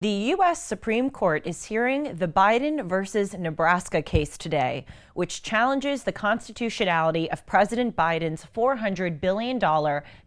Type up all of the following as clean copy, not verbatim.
The U.S. Supreme Court is hearing the Biden versus Nebraska case today, which challenges the constitutionality of President Biden's $400 billion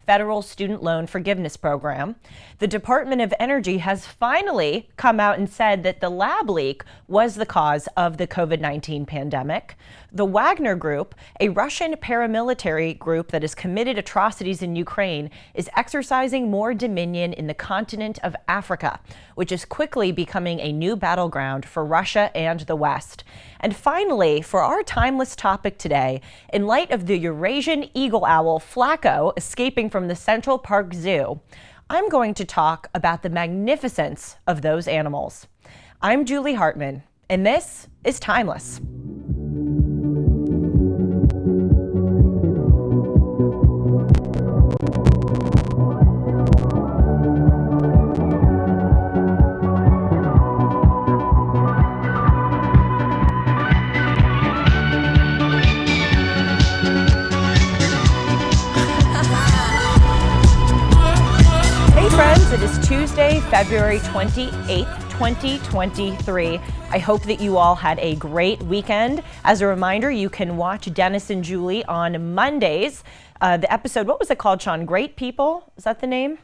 federal student loan forgiveness program. The Department of Energy has finally come out and said that the lab leak was the cause of the COVID-19 pandemic. The Wagner Group, a Russian paramilitary group that has committed atrocities in Ukraine, is exercising more dominion in the continent of Africa, which is quickly becoming a new battleground for Russia and the West. And finally, for our timeless topic today, in light of the Eurasian eagle owl Flaco escaping from the Central Park Zoo, I'm going to talk about the magnificence of those animals. I'm Julie Hartman, and this is Timeless. It is Tuesday, February 28th, 2023. I hope that you all had a great weekend. As a reminder, you can watch Dennis and Julie on Mondays. The episode, what was it called, Sean? Great People? Is that the name?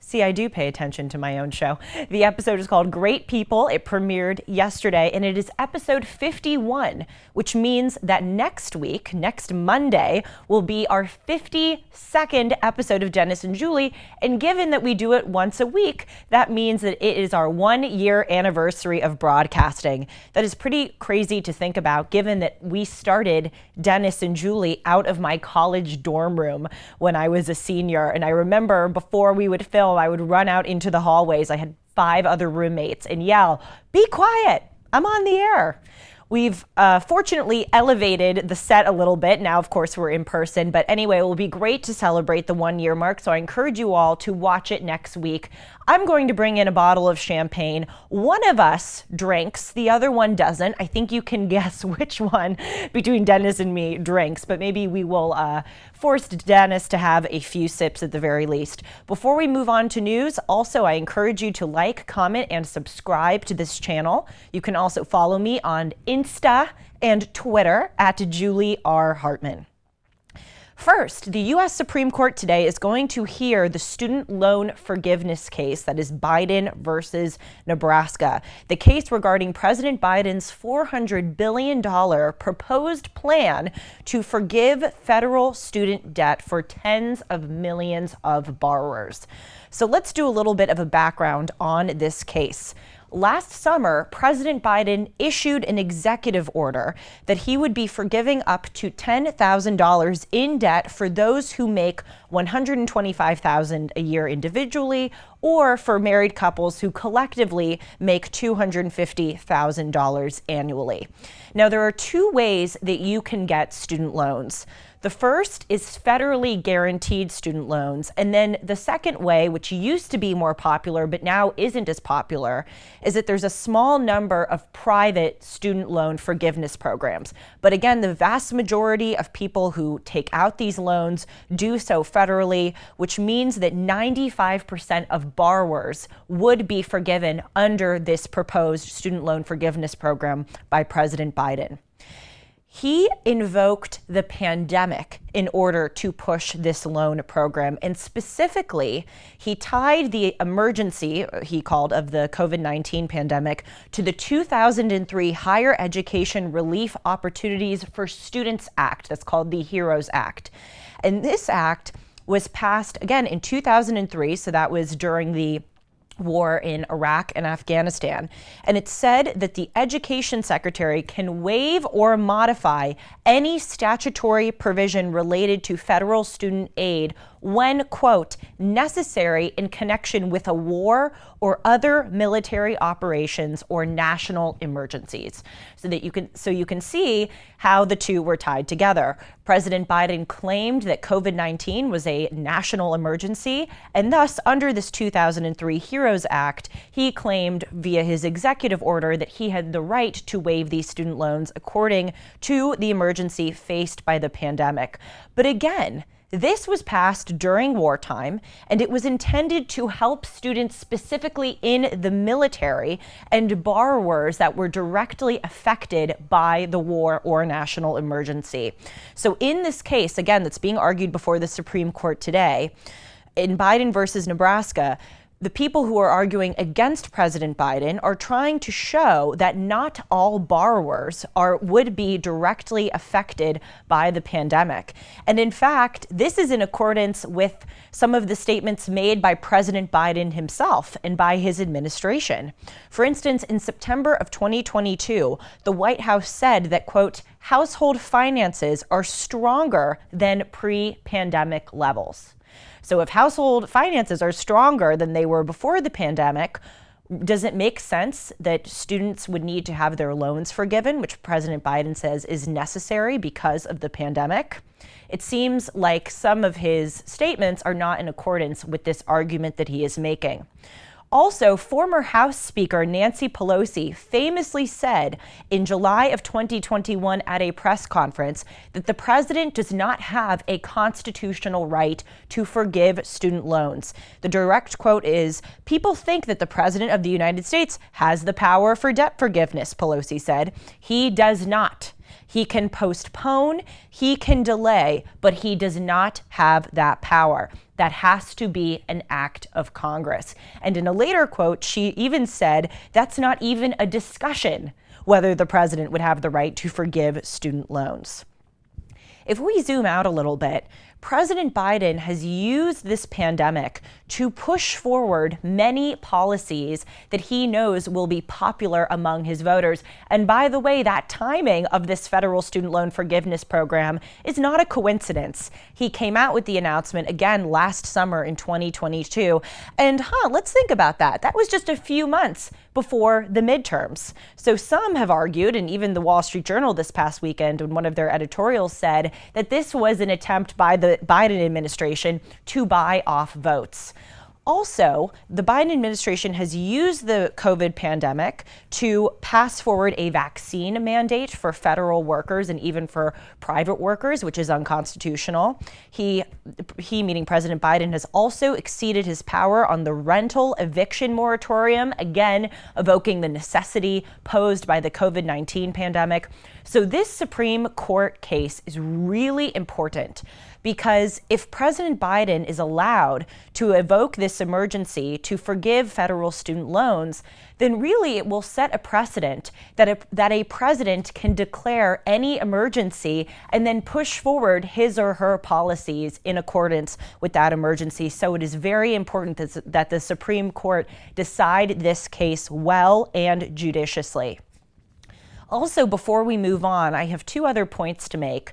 See, I do pay attention to my own show. The episode is called Great People. It premiered yesterday, and it is episode 51, which means that next week, next Monday, will be our 52nd episode of Dennis and Julie. And given that we do it once a week, that means that it is our 1-year anniversary of broadcasting. That is pretty crazy to think about, given that we started Dennis and Julie out of my college dorm room when I was a senior. And I remember before we would film, I would run out into the hallways. I had 5 other roommates and yell, "Be quiet, I'm on the air." We've fortunately elevated the set a little bit. Now, of course, we're in person. But anyway, it will be great to celebrate the 1-year mark. So I encourage you all to watch it next week. I'm going to bring in a bottle of champagne. One of us drinks, the other one doesn't. I think you can guess which one between Dennis and me drinks. But maybe we will force Dennis to have a few sips at the very least. Before we move on to news, also, I encourage you to like, comment, and subscribe to this channel. You can also follow me on Insta and Twitter at Julie R. Hartman. First, the U.S. Supreme Court today is going to hear the student loan forgiveness case, that is Biden versus Nebraska. The case regarding President Biden's $400 billion proposed plan to forgive federal student debt for tens of millions of borrowers. So let's do a little bit of a background on this case. Last summer, President Biden issued an executive order that he would be forgiving up to $10,000 in debt for those who make $125,000 a year individually, or for married couples who collectively make $250,000 annually. Now, there are 2 ways that you can get student loans. The first is federally guaranteed student loans. And then the second way, which used to be more popular but now isn't as popular, is that there's a small number of private student loan forgiveness programs. But again, the vast majority of people who take out these loans do so federally, which means that 95% of borrowers would be forgiven under this proposed student loan forgiveness program by President Biden. He invoked the pandemic in order to push this loan program. And specifically, he tied the emergency, he called, of the COVID-19 pandemic to the 2003 Higher Education Relief Opportunities for Students Act. That's called the HEROES Act. And this act was passed, again, in 2003. So that was during the war in Iraq and Afghanistan. And it said that the education secretary can waive or modify any statutory provision related to federal student aid when, quote, necessary in connection with a war or other military operations or national emergencies. So you can see how the two were tied together. President Biden claimed that COVID-19 was a national emergency, and thus under this 2003 HEROES Act, he claimed via his executive order that he had the right to waive these student loans according to the emergency faced by the pandemic. But again, This was passed during wartime, and it was intended to help students specifically in the military and borrowers that were directly affected by the war or national emergency. So in this case, again, that's being argued before the Supreme Court today, in Biden versus Nebraska, the people who are arguing against President Biden are trying to show that not all borrowers would be directly affected by the pandemic. And in fact, this is in accordance with some of the statements made by President Biden himself and by his administration. For instance, in September of 2022, the White House said that, quote, household finances are stronger than pre-pandemic levels. So if household finances are stronger than they were before the pandemic, does it make sense that students would need to have their loans forgiven, which President Biden says is necessary because of the pandemic? It seems like some of his statements are not in accordance with this argument that he is making. Also, former House Speaker Nancy Pelosi famously said in July of 2021 at a press conference that the president does not have a constitutional right to forgive student loans. The direct quote is, "People think that the president of the United States has the power for debt forgiveness," Pelosi said. "He does not. He can postpone, he can delay, but he does not have that power. That has to be an act of Congress." And in a later quote, she even said that's not even a discussion whether the president would have the right to forgive student loans. If we zoom out a little bit, President Biden has used this pandemic to push forward many policies that he knows will be popular among his voters. And by the way, that timing of this federal student loan forgiveness program is not a coincidence. He came out with the announcement again last summer in 2022. And let's think about that. That was just a few months before the midterms. So some have argued, and even the Wall Street Journal this past weekend in one of their editorials said that this was an attempt by the Biden administration to buy off votes. Also, the Biden administration has used the COVID pandemic to pass forward a vaccine mandate for federal workers and even for private workers, which is unconstitutional. He, meaning President Biden, has also exceeded his power on the rental eviction moratorium, again, evoking the necessity posed by the COVID-19 pandemic. So this Supreme Court case is really important because if President Biden is allowed to evoke this emergency to forgive federal student loans, then really it will set a precedent that a president can declare any emergency and then push forward his or her policies in accordance with that emergency. So it is very important that the Supreme Court decide this case well and judiciously. Also, before we move on, I have two other points to make.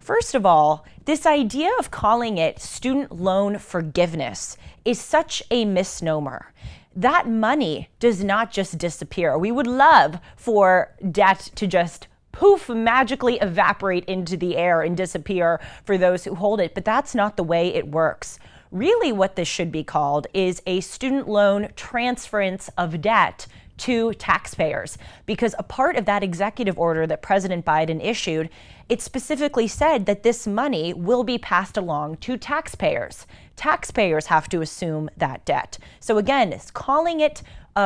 First of all, this idea of calling it student loan forgiveness is such a misnomer. That money does not just disappear. We would love for debt to just poof, magically evaporate into the air and disappear for those who hold it, but that's not the way it works. Really, what this should be called is a student loan transference of debt to taxpayers, because a part of that executive order that President Biden issued, it specifically said that this money will be passed along to taxpayers. Taxpayers have to assume that debt. So again, calling it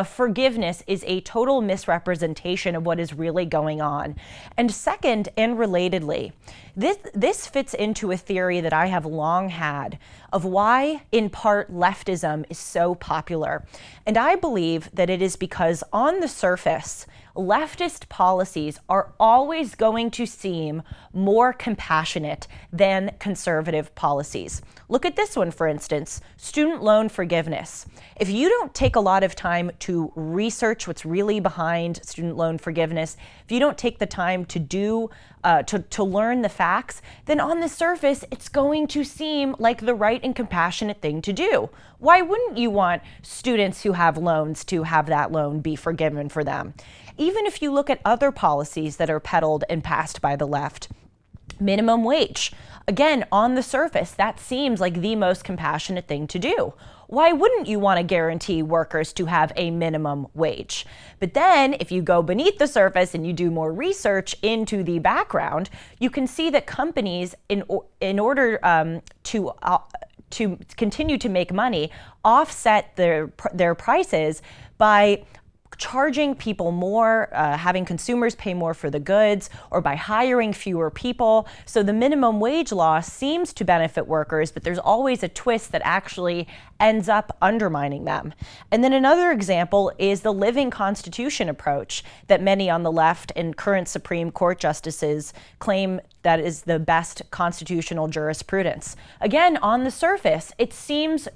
forgiveness is a total misrepresentation of what is really going on. And second, and relatedly, this fits into a theory that I have long had of why, in part, leftism is so popular. And I believe that it is because on the surface, leftist policies are always going to seem more compassionate than conservative policies. Look at this one, for instance, student loan forgiveness. If you don't take a lot of time to research what's really behind student loan forgiveness, if you don't take the time to to learn the facts, then on the surface, it's going to seem like the right and compassionate thing to do. Why wouldn't you want students who have loans to have that loan be forgiven for them? Even if you look at other policies that are peddled and passed by the left, Minimum wage. Again, on the surface, that seems like the most compassionate thing to do. Why wouldn't you want to guarantee workers to have a minimum wage? But then if you go beneath the surface and you do more research into the background, you can see that companies, in order to continue to make money, offset their prices by charging people more, having consumers pay more for the goods, or by hiring fewer people. So the minimum wage law seems to benefit workers, but there's always a twist that actually ends up undermining them. And then another example is the living constitution approach that many on the left and current Supreme Court justices claim that is the best constitutional jurisprudence. Again, on the surface, it seems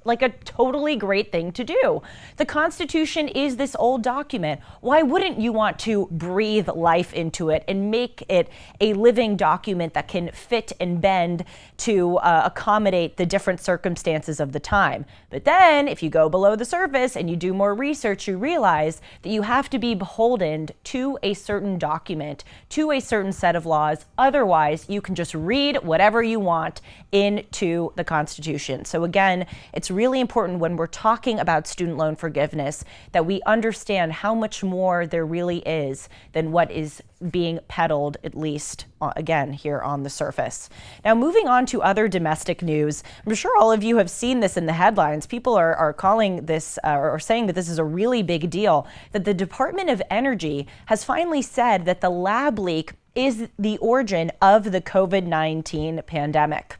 like a totally great thing to do. The Constitution is this old document. Why wouldn't you want to breathe life into it and make it a living document that can fit and bend to accommodate the different circumstances of the time? But then if you go below the surface and you do more research, you realize that you have to be beholden to a certain document, to a certain set of laws. Otherwise, you can just read whatever you want into the Constitution. So again, it's really important when we're talking about student loan forgiveness that we understand how much more there really is than what is being peddled, at least again here on the surface. Now, moving on to other domestic news, I'm sure all of you have seen this in the headlines. People are calling this or saying that this is a really big deal, that the Department of Energy has finally said that the lab leak is the origin of the COVID-19 pandemic.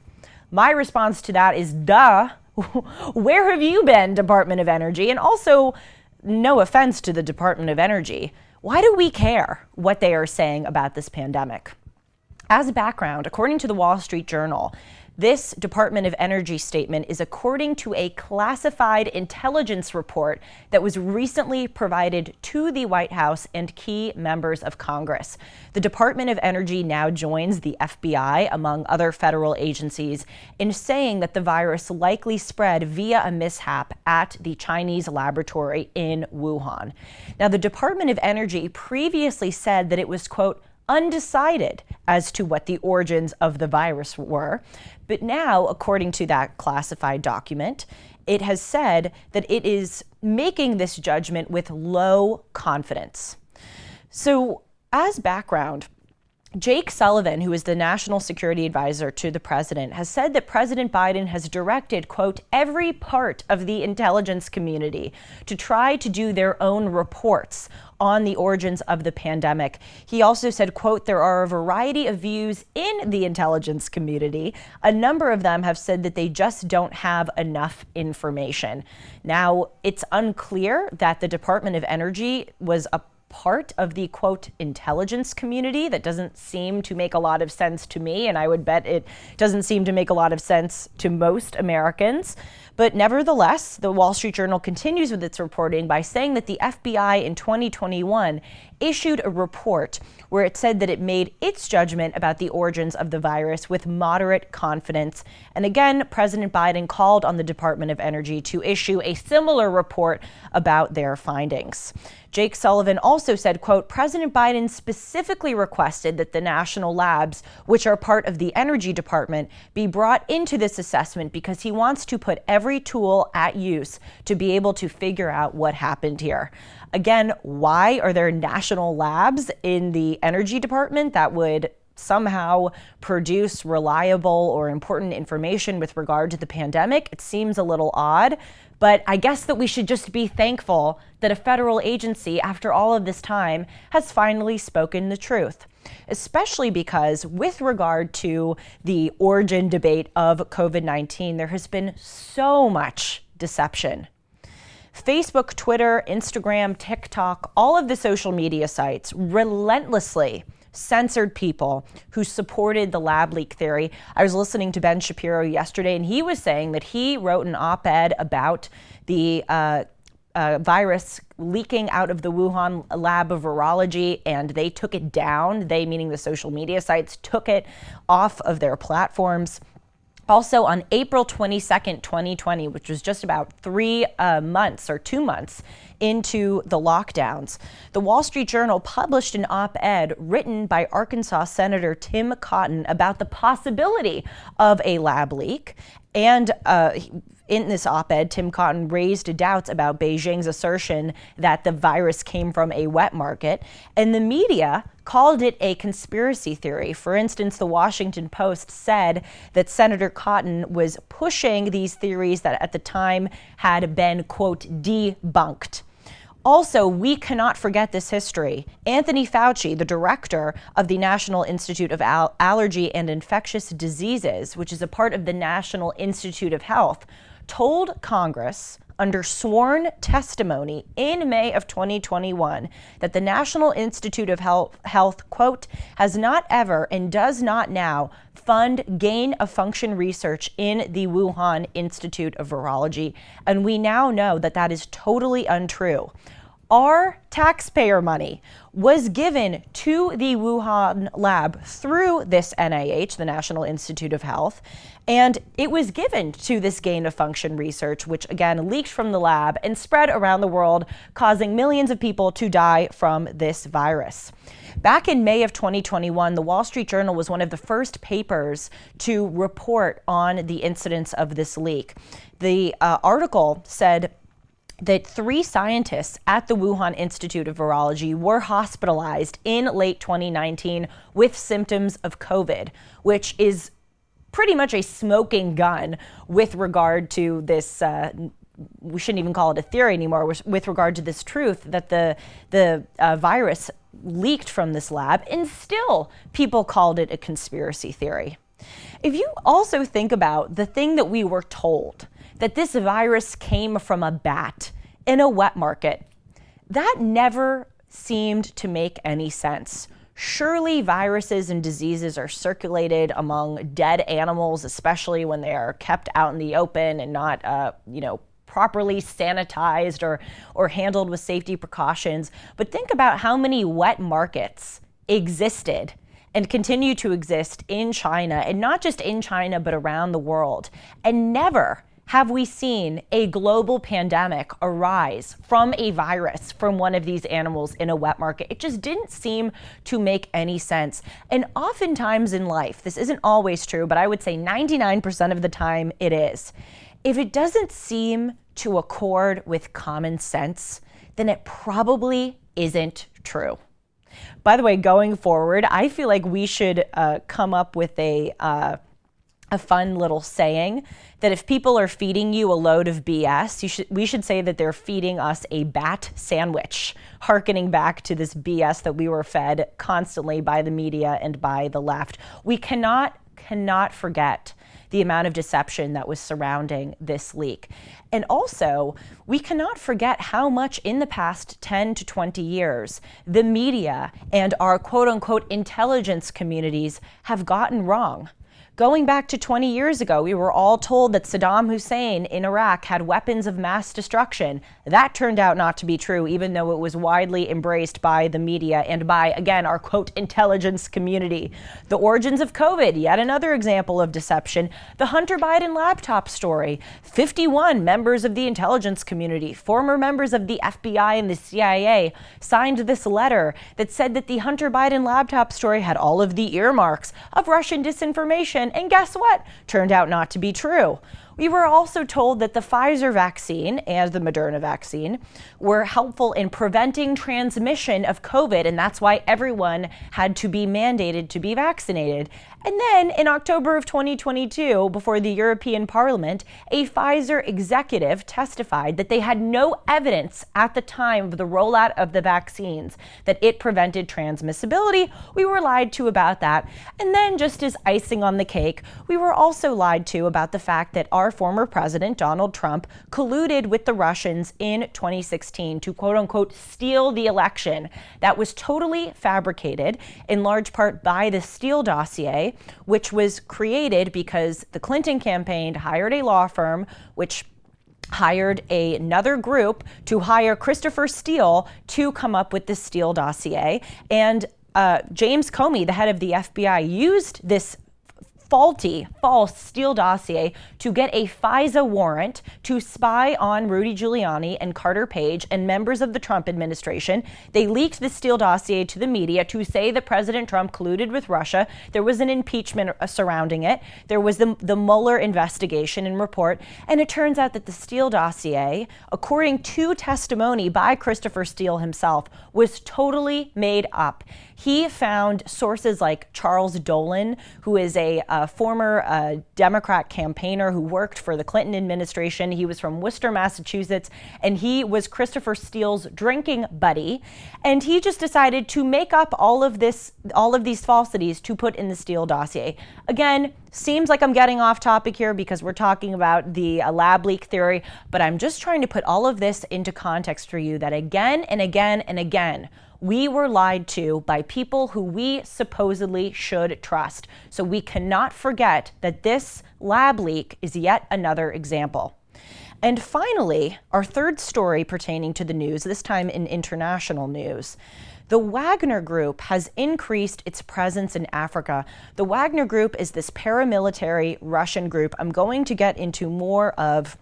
My response to that is, duh. Where have you been, Department of Energy? And also, no offense to the Department of Energy, why do we care what they are saying about this pandemic? As background, according to the Wall Street Journal, this Department of Energy statement is according to a classified intelligence report that was recently provided to the White House and key members of Congress. The Department of Energy now joins the FBI, among other federal agencies, in saying that the virus likely spread via a mishap at the Chinese laboratory in Wuhan. Now, the Department of Energy previously said that it was, quote, undecided as to what the origins of the virus were. But now, according to that classified document, it has said that it is making this judgment with low confidence. So, as background, Jake Sullivan, who is the national security advisor to the president, has said that President Biden has directed, quote, every part of the intelligence community to try to do their own reports on the origins of the pandemic. He also said, quote, there are a variety of views in the intelligence community. A number of them have said that they just don't have enough information. Now, it's unclear that the Department of Energy was a part of the, quote, intelligence community. That doesn't seem to make a lot of sense to me, and I would bet it doesn't seem to make a lot of sense to most Americans. But nevertheless, the Wall Street Journal continues with its reporting by saying that the FBI in 2021 issued a report where it said that it made its judgment about the origins of the virus with moderate confidence. And again, President Biden called on the Department of Energy to issue a similar report about their findings. Jake Sullivan also said, quote, President Biden specifically requested that the national labs, which are part of the Energy Department, be brought into this assessment because he wants to put every tool at use to be able to figure out what happened here. Again, why are there national labs in the Energy Department that would somehow produce reliable or important information with regard to the pandemic? It seems a little odd, but I guess that we should just be thankful that a federal agency, after all of this time, has finally spoken the truth. Especially because with regard to the origin debate of COVID-19, there has been so much deception. Facebook, Twitter, Instagram, TikTok, all of the social media sites relentlessly censored people who supported the lab leak theory. I was listening to Ben Shapiro yesterday, and he was saying that he wrote an op-ed about the virus leaking out of the Wuhan lab of virology, and they took it down. They, meaning the social media sites, took it off of their platforms. Also, on April 22nd, 2020, which was just about 3 months or 2 months into the lockdowns, the Wall Street Journal published an op-ed written by Arkansas Senator Tim Cotton about the possibility of a lab leak. And in this op-ed, Tim Cotton raised doubts about Beijing's assertion that the virus came from a wet market, and the media called it a conspiracy theory. For instance, the Washington Post said that Senator Cotton was pushing these theories that at the time had been, quote, debunked. Also, we cannot forget this history. Anthony Fauci, the director of the National Institute of Allergy and Infectious Diseases, which is a part of the National Institute of Health, told Congress under sworn testimony in May of 2021 that the National Institute of Health, quote, has not ever and does not now fund gain-of-function research in the Wuhan Institute of Virology. And we now know that that is totally untrue. Our taxpayer money was given to the Wuhan lab through this NIH, the National Institute of Health, and it was given to this gain-of-function research, which again leaked from the lab and spread around the world, causing millions of people to die from this virus. Back in May of 2021, the Wall Street Journal was one of the first papers to report on the incidence of this leak. The article said that 3 scientists at the Wuhan Institute of Virology were hospitalized in late 2019 with symptoms of COVID, which is pretty much a smoking gun with regard to this, we shouldn't even call it a theory anymore, with regard to this truth that the virus leaked from this lab, and still people called it a conspiracy theory. If you also think about the thing that we were told, that this virus came from a bat in a wet market, that never seemed to make any sense. Surely viruses and diseases are circulated among dead animals, especially when they are kept out in the open and not, properly sanitized or handled with safety precautions. But think about how many wet markets existed and continue to exist in China, and not just in China, but around the world. And never have we seen a global pandemic arise from a virus from one of these animals in a wet market. It just didn't seem to make any sense. And oftentimes in life, this isn't always true, but I would say 99% of the time it is. If it doesn't seem to accord with common sense, then it probably isn't true. By the way, going forward, I feel like we should come up with a fun little saying that if people are feeding you a load of BS, we should say that they're feeding us a bat sandwich, hearkening back to this BS that we were fed constantly by the media and by the left. We cannot forget the amount of deception that was surrounding this leak. And also, we cannot forget how much in the past 10 to 20 years, the media and our quote-unquote intelligence communities have gotten wrong. Going back to 20 years ago, we were all told that Saddam Hussein in Iraq had weapons of mass destruction. That turned out not to be true, even though it was widely embraced by the media and by, again, our quote, intelligence community. The origins of COVID, yet another example of deception. The Hunter Biden laptop story. 51 members of the intelligence community, former members of the FBI and the CIA, signed this letter that said that the Hunter Biden laptop story had all of the earmarks of Russian disinformation. And guess what? Turned out not to be true. We were also told that the Pfizer vaccine and the Moderna vaccine were helpful in preventing transmission of COVID, and that's why everyone had to be mandated to be vaccinated. And then in October of 2022, before the European Parliament, a Pfizer executive testified that they had no evidence at the time of the rollout of the vaccines that it prevented transmissibility. We were lied to about that. And then, just as icing on the cake, we were also lied to about the fact that our former president, Donald Trump, colluded with the Russians in 2016 to quote unquote steal the election. That was totally fabricated, in large part by the Steele dossier, which was created because the Clinton campaign hired a law firm which hired another group to hire Christopher Steele to come up with the Steele dossier. And James Comey, the head of the FBI, used this false Steele dossier to get a FISA warrant to spy on Rudy Giuliani and Carter Page and members of the Trump administration. They leaked the Steele dossier to the media to say that President Trump colluded with Russia. There was an impeachment surrounding it. There was the Mueller investigation and report. And it turns out that the Steele dossier, according to testimony by Christopher Steele himself, was totally made up. He found sources like Charles Dolan, who is a former Democrat campaigner who worked for the Clinton administration. He was from Worcester, Massachusetts, and he was Christopher Steele's drinking buddy. And he just decided to make up all of these falsities to put in the Steele dossier. Again, seems like I'm getting off topic here because we're talking about the lab leak theory, but I'm just trying to put all of this into context for you that again and again and again, we were lied to by people who we supposedly should trust. So we cannot forget that this lab leak is yet another example. And finally, our third story pertaining to the news, this time in international news. The Wagner Group has increased its presence in Africa. The Wagner Group is this paramilitary Russian group. I'm going to get into more of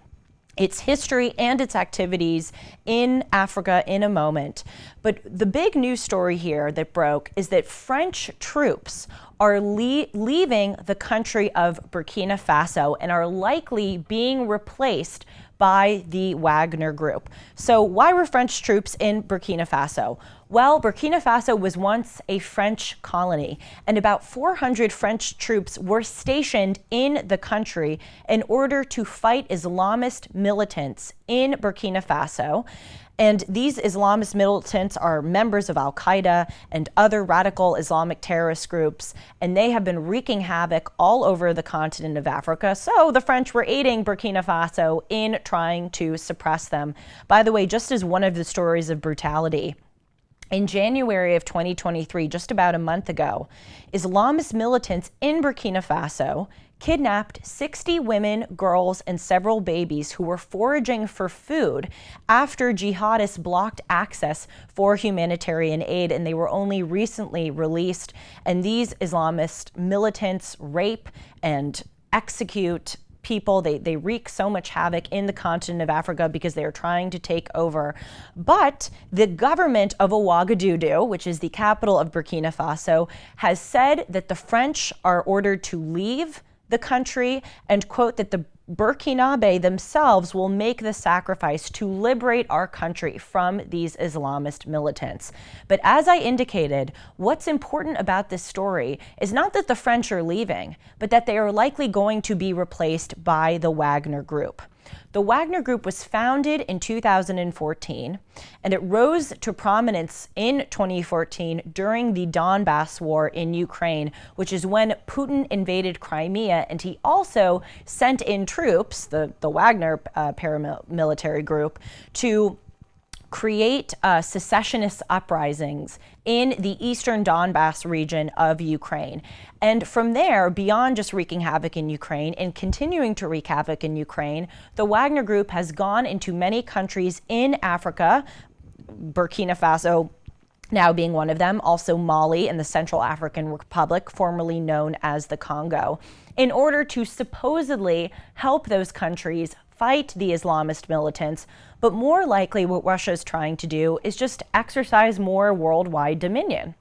its history and its activities in Africa in a moment. But the big news story here that broke is that French troops are leaving the country of Burkina Faso and are likely being replaced by the Wagner Group. So why were French troops in Burkina Faso? Well, Burkina Faso was once a French colony, and about 400 French troops were stationed in the country in order to fight Islamist militants in Burkina Faso. And these Islamist militants are members of Al-Qaeda and other radical Islamic terrorist groups, and they have been wreaking havoc all over the continent of Africa. So the French were aiding Burkina Faso in trying to suppress them. By the way, just as one of the stories of brutality, in January of 2023, just about a month ago, Islamist militants in Burkina Faso kidnapped 60 women, girls, and several babies who were foraging for food after jihadists blocked access for humanitarian aid, and they were only recently released. And these Islamist militants rape and execute people. They wreak so much havoc in the continent of Africa because they are trying to take over. But the government of Ouagadougou, which is the capital of Burkina Faso, has said that the French are ordered to leave the country and, quote, that the Burkinabe themselves will make the sacrifice to liberate our country from these Islamist militants. But as I indicated, what's important about this story is not that the French are leaving, but that they are likely going to be replaced by the Wagner Group. The Wagner Group was founded in 2014, and it rose to prominence in 2014 during the Donbass war in Ukraine, which is when Putin invaded Crimea, and he also sent in troops, the Wagner paramilitary group, to create secessionist uprisings in the eastern Donbass region of Ukraine. And from there, beyond just wreaking havoc in Ukraine and continuing to wreak havoc in Ukraine, the Wagner Group has gone into many countries in Africa, Burkina Faso now being one of them, also Mali and the Central African Republic, formerly known as the Congo, in order to supposedly help those countries fight the Islamist militants. But more likely what Russia is trying to do is just exercise more worldwide dominion.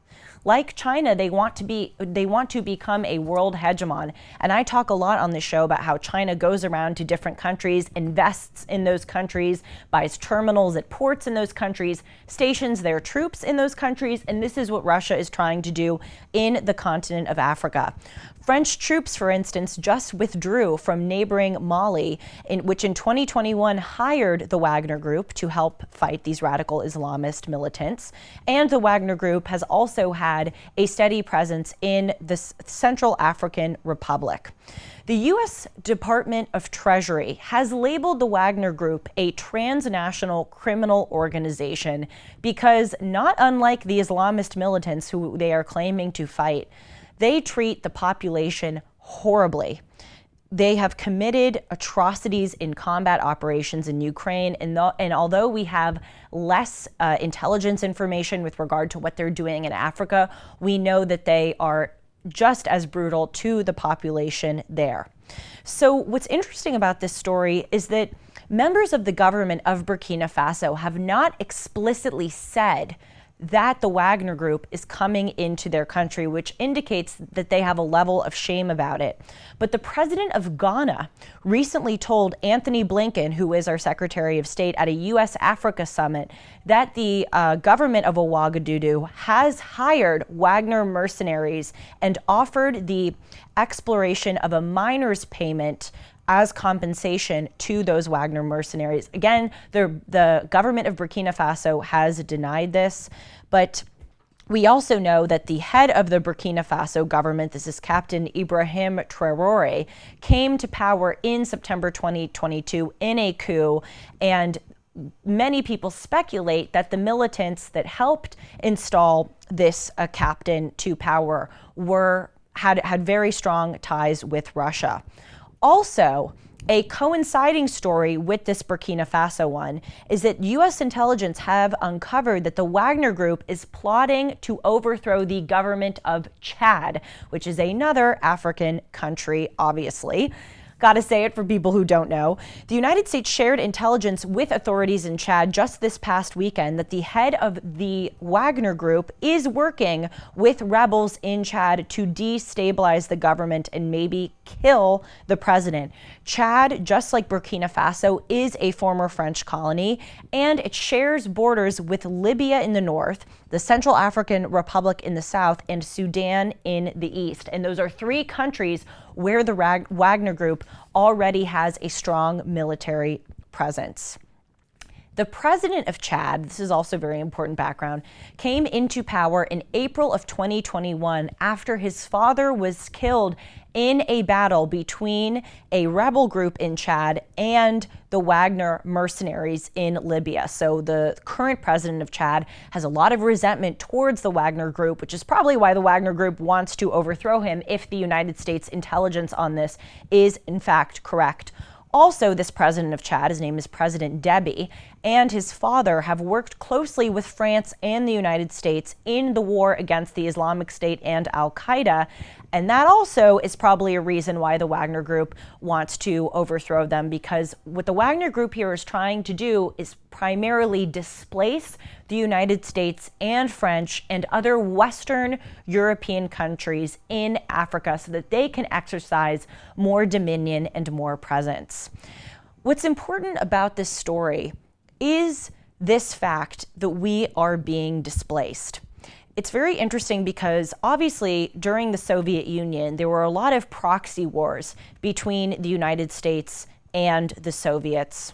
Like China, they want to become a world hegemon. And I talk a lot on this show about how China goes around to different countries, invests in those countries, buys terminals at ports in those countries, stations their troops in those countries, and this is what Russia is trying to do in the continent of Africa. French troops, for instance, just withdrew from neighboring Mali, which in 2021 hired the Wagner Group to help fight these radical Islamist militants. And the Wagner Group has also had a steady presence in the Central African Republic. The U.S. Department of Treasury has labeled the Wagner Group a transnational criminal organization because, not unlike the Islamist militants who they are claiming to fight, they treat the population horribly. They have committed atrocities in combat operations in Ukraine, and although we have less intelligence information with regard to what they're doing in Africa, we know that they are just as brutal to the population there. So what's interesting about this story is that members of the government of Burkina Faso have not explicitly said that the Wagner Group is coming into their country, which indicates that they have a level of shame about it. But the president of Ghana recently told Anthony Blinken, who is our Secretary of State, at a U.S.-Africa summit, that the government of Ouagadougou has hired Wagner mercenaries and offered the exploration of a miner's payment as compensation to those Wagner mercenaries. Again, the government of Burkina Faso has denied this, but we also know that the head of the Burkina Faso government, this is Captain Ibrahim Traoré, came to power in September 2022 in a coup, and many people speculate that the militants that helped install this captain to power had very strong ties with Russia. Also, a coinciding story with this Burkina Faso one is that U.S. intelligence have uncovered that the Wagner Group is plotting to overthrow the government of Chad, which is another African country, obviously. Got to say it for people who don't know. The United States shared intelligence with authorities in Chad just this past weekend that the head of the Wagner Group is working with rebels in Chad to destabilize the government and maybe kill the president. Chad, just like Burkina Faso, is a former French colony, and it shares borders with Libya in the north, the Central African Republic in the south, and Sudan in the east. And those are three countries where the Wagner Group already has a strong military presence. The president of Chad, this is also very important background, came into power in April of 2021 after his father was killed in a battle between a rebel group in Chad and the Wagner mercenaries in Libya. So the current president of Chad has a lot of resentment towards the Wagner Group, which is probably why the Wagner Group wants to overthrow him if the United States intelligence on this is in fact correct. Also, this president of Chad, his name is President Deby, and his father have worked closely with France and the United States in the war against the Islamic State and Al-Qaeda. And that also is probably a reason why the Wagner Group wants to overthrow them, because what the Wagner Group here is trying to do is primarily displace the United States and French and other Western European countries in Africa so that they can exercise more dominion and more presence. What's important about this story is this fact that we are being displaced. It's very interesting because obviously during the Soviet Union, there were a lot of proxy wars between the United States and the Soviets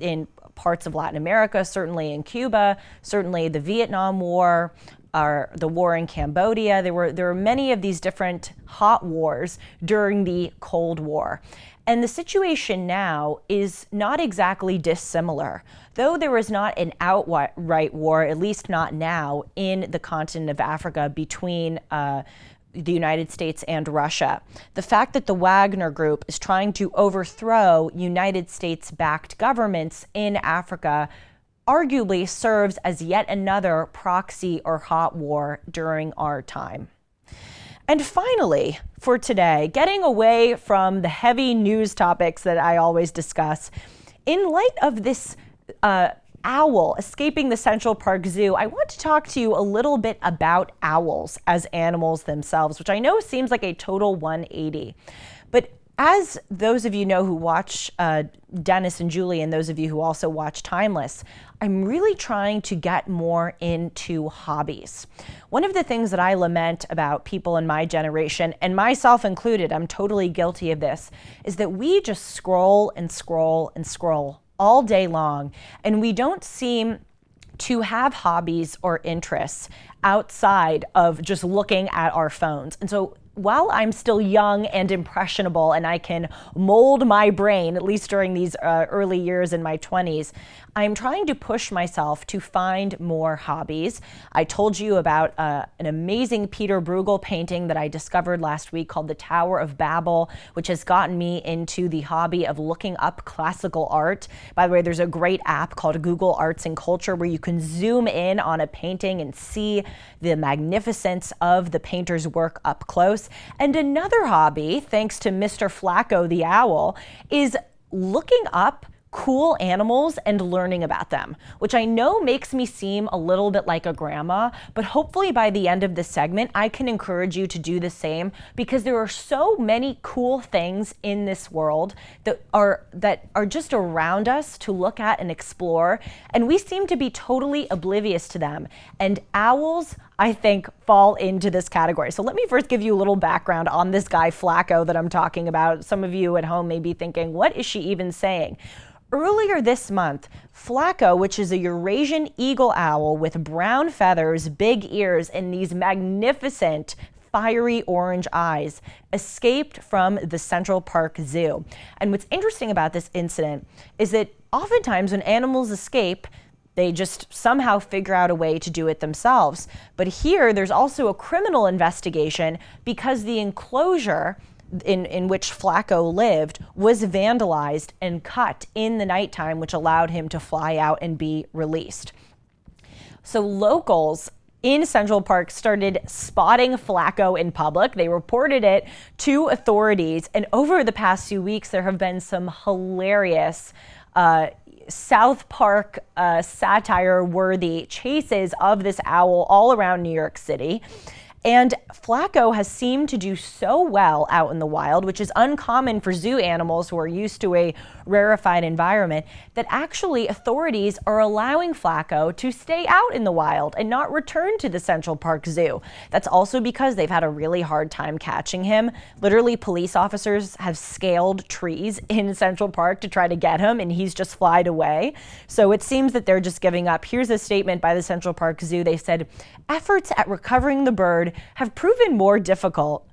in parts of Latin America, certainly in Cuba, certainly the Vietnam War, or the war in Cambodia. There were many of these different hot wars during the Cold War. And the situation now is not exactly dissimilar. Though there was not an outright war, at least not now, in the continent of Africa between the United States and Russia. The fact that the Wagner Group is trying to overthrow United States-backed governments in Africa arguably serves as yet another proxy or hot war during our time. And finally, for today, getting away from the heavy news topics that I always discuss, in light of this owl escaping the Central Park Zoo, I want to talk to you a little bit about owls as animals themselves, which I know seems like a total 180. But as those of you know who watch Dennis and Julie, and those of you who also watch Timeless, I'm really trying to get more into hobbies. One of the things that I lament about people in my generation, and myself included, I'm totally guilty of this, is that we just scroll and scroll and scroll all day long, and we don't seem to have hobbies or interests outside of just looking at our phones. And so while I'm still young and impressionable and I can mold my brain, at least during these early years in my 20s, I'm trying to push myself to find more hobbies. I told you about an amazing Peter Bruegel painting that I discovered last week called The Tower of Babel, which has gotten me into the hobby of looking up classical art. By the way, there's a great app called Google Arts and Culture where you can zoom in on a painting and see the magnificence of the painter's work up close. And another hobby, thanks to Mr. Flaco the owl, is looking up cool animals and learning about them, which I know makes me seem a little bit like a grandma, but hopefully by the end of this segment, I can encourage you to do the same, because there are so many cool things in this world that are just around us to look at and explore, and we seem to be totally oblivious to them. And owls, I think, fall into this category. So let me first give you a little background on this guy Flaco that I'm talking about. Some of you at home may be thinking, what is she even saying? Earlier this month, Flaco, which is a Eurasian eagle owl with brown feathers, big ears, and these magnificent fiery orange eyes, escaped from the Central Park Zoo. And what's interesting about this incident is that oftentimes when animals escape, they just somehow figure out a way to do it themselves. But here, there's also a criminal investigation because the enclosure in which Flaco lived was vandalized and cut in the nighttime, which allowed him to fly out and be released. So locals in Central Park started spotting Flaco in public. They reported it to authorities, and over the past few weeks, there have been some hilarious South Park satire-worthy chases of this owl all around New York City. And Flaco has seemed to do so well out in the wild, which is uncommon for zoo animals who are used to a rarefied environment, that actually authorities are allowing Flaco to stay out in the wild and not return to the Central Park Zoo. That's also because they've had a really hard time catching him. Literally, police officers have scaled trees in Central Park to try to get him, and he's just flied away. So it seems that they're just giving up. Here's a statement by the Central Park Zoo. They said, efforts at recovering the bird have proven more difficult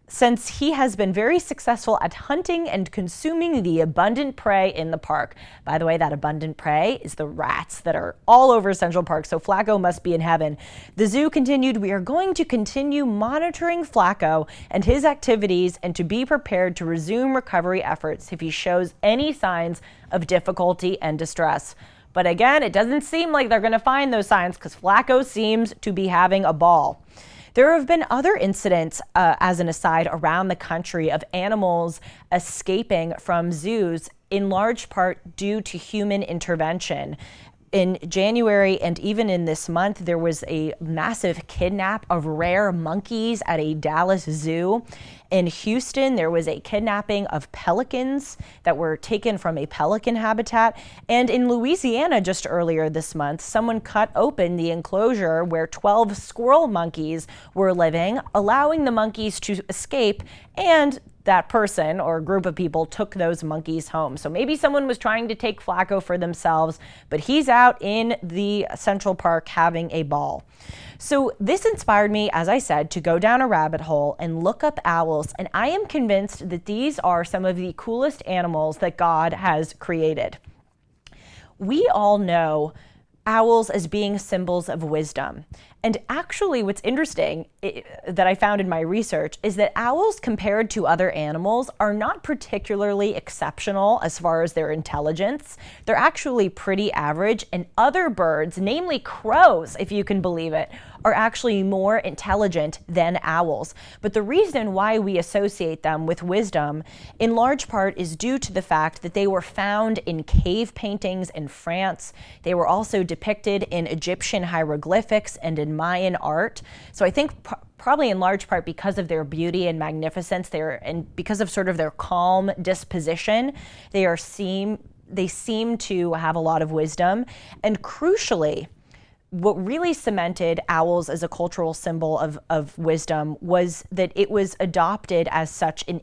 since he has been very successful at hunting and consuming the abundant prey in the park. By the way, that abundant prey is the rats that are all over Central Park, so Flaco must be in heaven. The zoo continued, we are going to continue monitoring Flaco and his activities and to be prepared to resume recovery efforts if he shows any signs of difficulty and distress. But again, it doesn't seem like they're going to find those signs because Flaco seems to be having a ball. There have been other incidents, as an aside, around the country of animals escaping from zoos, in large part due to human intervention. In January and even in this month, there was a massive kidnap of rare monkeys at a Dallas zoo. In Houston, there was a kidnapping of pelicans that were taken from a pelican habitat. And in Louisiana, just earlier this month, someone cut open the enclosure where 12 squirrel monkeys were living, allowing the monkeys to escape, and that person or group of people took those monkeys home. So maybe someone was trying to take Flaco for themselves, but he's out in the Central Park having a ball. So this inspired me, as I said, to go down a rabbit hole and look up owls, and I am convinced that these are some of the coolest animals that God has created. We all know owls as being symbols of wisdom. And actually, what's interesting that I found in my research is that owls, compared to other animals, are not particularly exceptional as far as their intelligence. They're actually pretty average, and other birds, namely crows, if you can believe it, are actually more intelligent than owls. But the reason why we associate them with wisdom, in large part, is due to the fact that they were found in cave paintings in France. They were also depicted in Egyptian hieroglyphics and in Mayan art. So I think probably in large part because of their beauty and magnificence, and because of sort of their calm disposition, they seem to have a lot of wisdom. And crucially, what really cemented owls as a cultural symbol of wisdom was that it was adopted as such in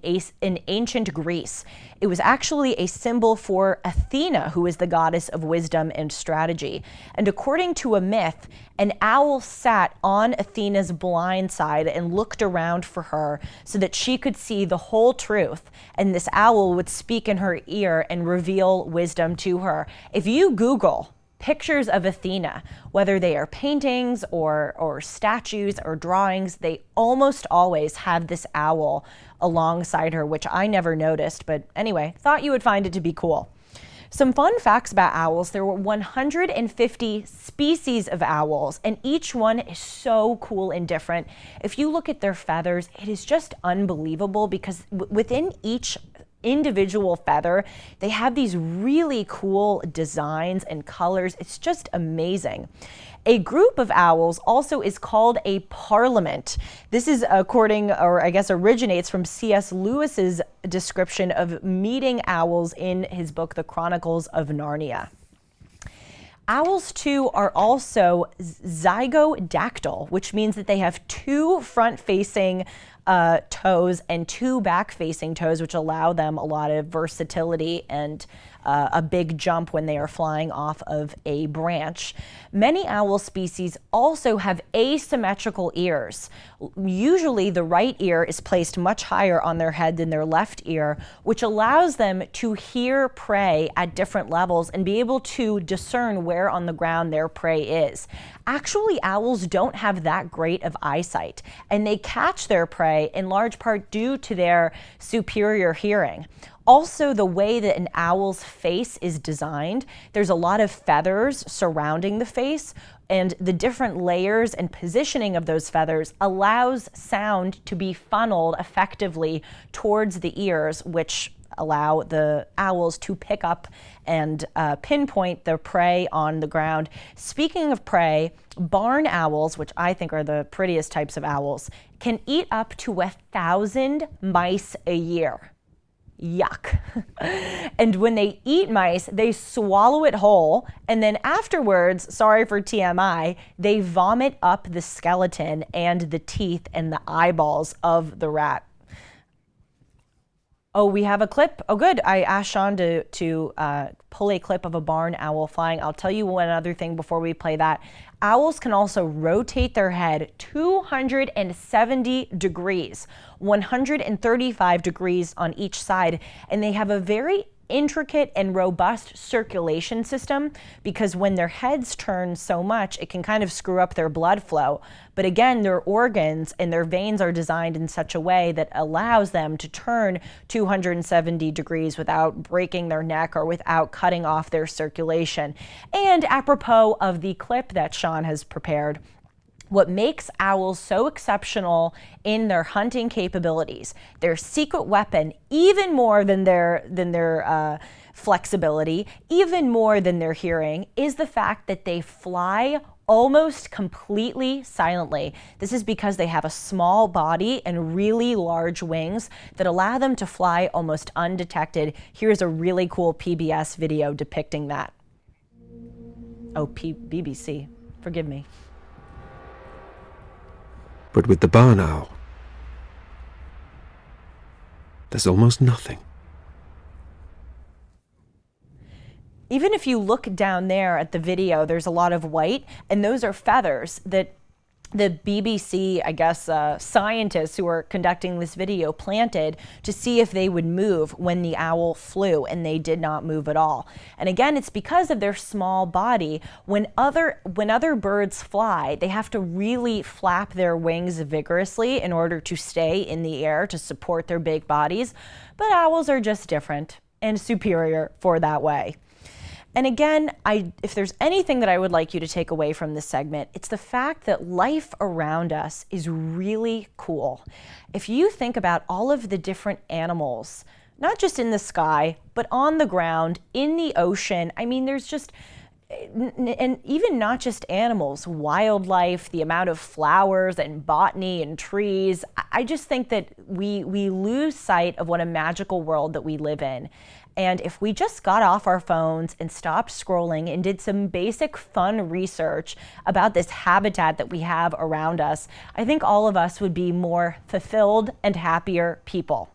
ancient Greece. It was actually a symbol for Athena, who is the goddess of wisdom and strategy. And according to a myth, an owl sat on Athena's blind side and looked around for her so that she could see the whole truth. And this owl would speak in her ear and reveal wisdom to her. If you Google pictures of Athena, whether they are paintings or statues or drawings, they almost always have this owl alongside her, which I never noticed, but anyway, thought you would find it to be cool. Some fun facts about owls: there were 150 species of owls, and each one is so cool and different. If you look at their feathers, it is just unbelievable because within each individual feather, they have these really cool designs and colors. It's just amazing. A group of owls also is called a parliament. This is originates from C.S. Lewis's description of meeting owls in his book, The Chronicles of Narnia. Owls, too, are also zygodactyl, which means that they have two front-facing toes and two back-facing toes, which allow them a lot of versatility and a big jump when they are flying off of a branch. Many owl species also have asymmetrical ears. Usually the right ear is placed much higher on their head than their left ear, which allows them to hear prey at different levels and be able to discern where on the ground their prey is. Actually, owls don't have that great of eyesight, and they catch their prey in large part due to their superior hearing. Also, the way that an owl's face is designed, there's a lot of feathers surrounding the face, and the different layers and positioning of those feathers allows sound to be funneled effectively towards the ears, which allow the owls to pick up and pinpoint their prey on the ground. Speaking of prey, barn owls, which I think are the prettiest types of owls, can eat up to 1,000 mice a year. Yuck. And when they eat mice, they swallow it whole, and then afterwards, sorry for TMI, they vomit up the skeleton and the teeth and the eyeballs of the rat. Oh, we have a clip? Oh, good. I asked Sean to pull a clip of a barn owl flying. I'll tell you one other thing before we play that. Owls can also rotate their head 270 degrees, 135 degrees on each side, and they have a very intricate and robust circulation system because when their heads turn so much, it can kind of screw up their blood flow. But again, their organs and their veins are designed in such a way that allows them to turn 270 degrees without breaking their neck or without cutting off their circulation. And apropos of the clip that Sean has prepared, what makes owls so exceptional in their hunting capabilities, their secret weapon, even more than their flexibility, even more than their hearing, is the fact that they fly almost completely silently. This is because they have a small body and really large wings that allow them to fly almost undetected. Here's a really cool PBS video depicting that. Oh, BBC, forgive me. But with the barn owl, there's almost nothing. Even if you look down there at the video, there's a lot of white, and those are feathers that the BBC, scientists who are conducting this video planted to see if they would move when the owl flew, and they did not move at all. And again, it's because of their small body. When other birds fly, they have to really flap their wings vigorously in order to stay in the air to support their big bodies. But owls are just different and superior for that way. And again, if there's anything that I would like you to take away from this segment, it's the fact that life around us is really cool. If you think about all of the different animals, not just in the sky, but on the ground, in the ocean, I mean, there's just, and even not just animals, wildlife, the amount of flowers and botany and trees. I just think that we lose sight of what a magical world that we live in. And if we just got off our phones and stopped scrolling and did some basic fun research about this habitat that we have around us, I think all of us would be more fulfilled and happier people.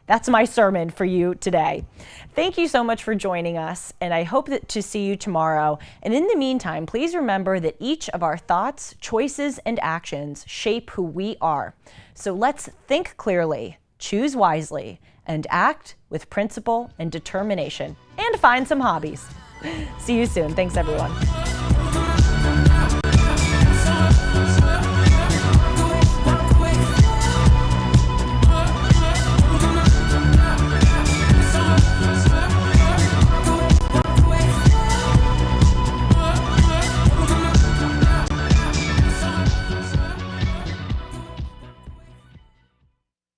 That's my sermon for you today. Thank you so much for joining us, and I hope to see you tomorrow. And in the meantime, please remember that each of our thoughts, choices, and actions shape who we are. So let's think clearly, choose wisely, and act with principle and determination, and find some hobbies. See you soon. Thanks, everyone.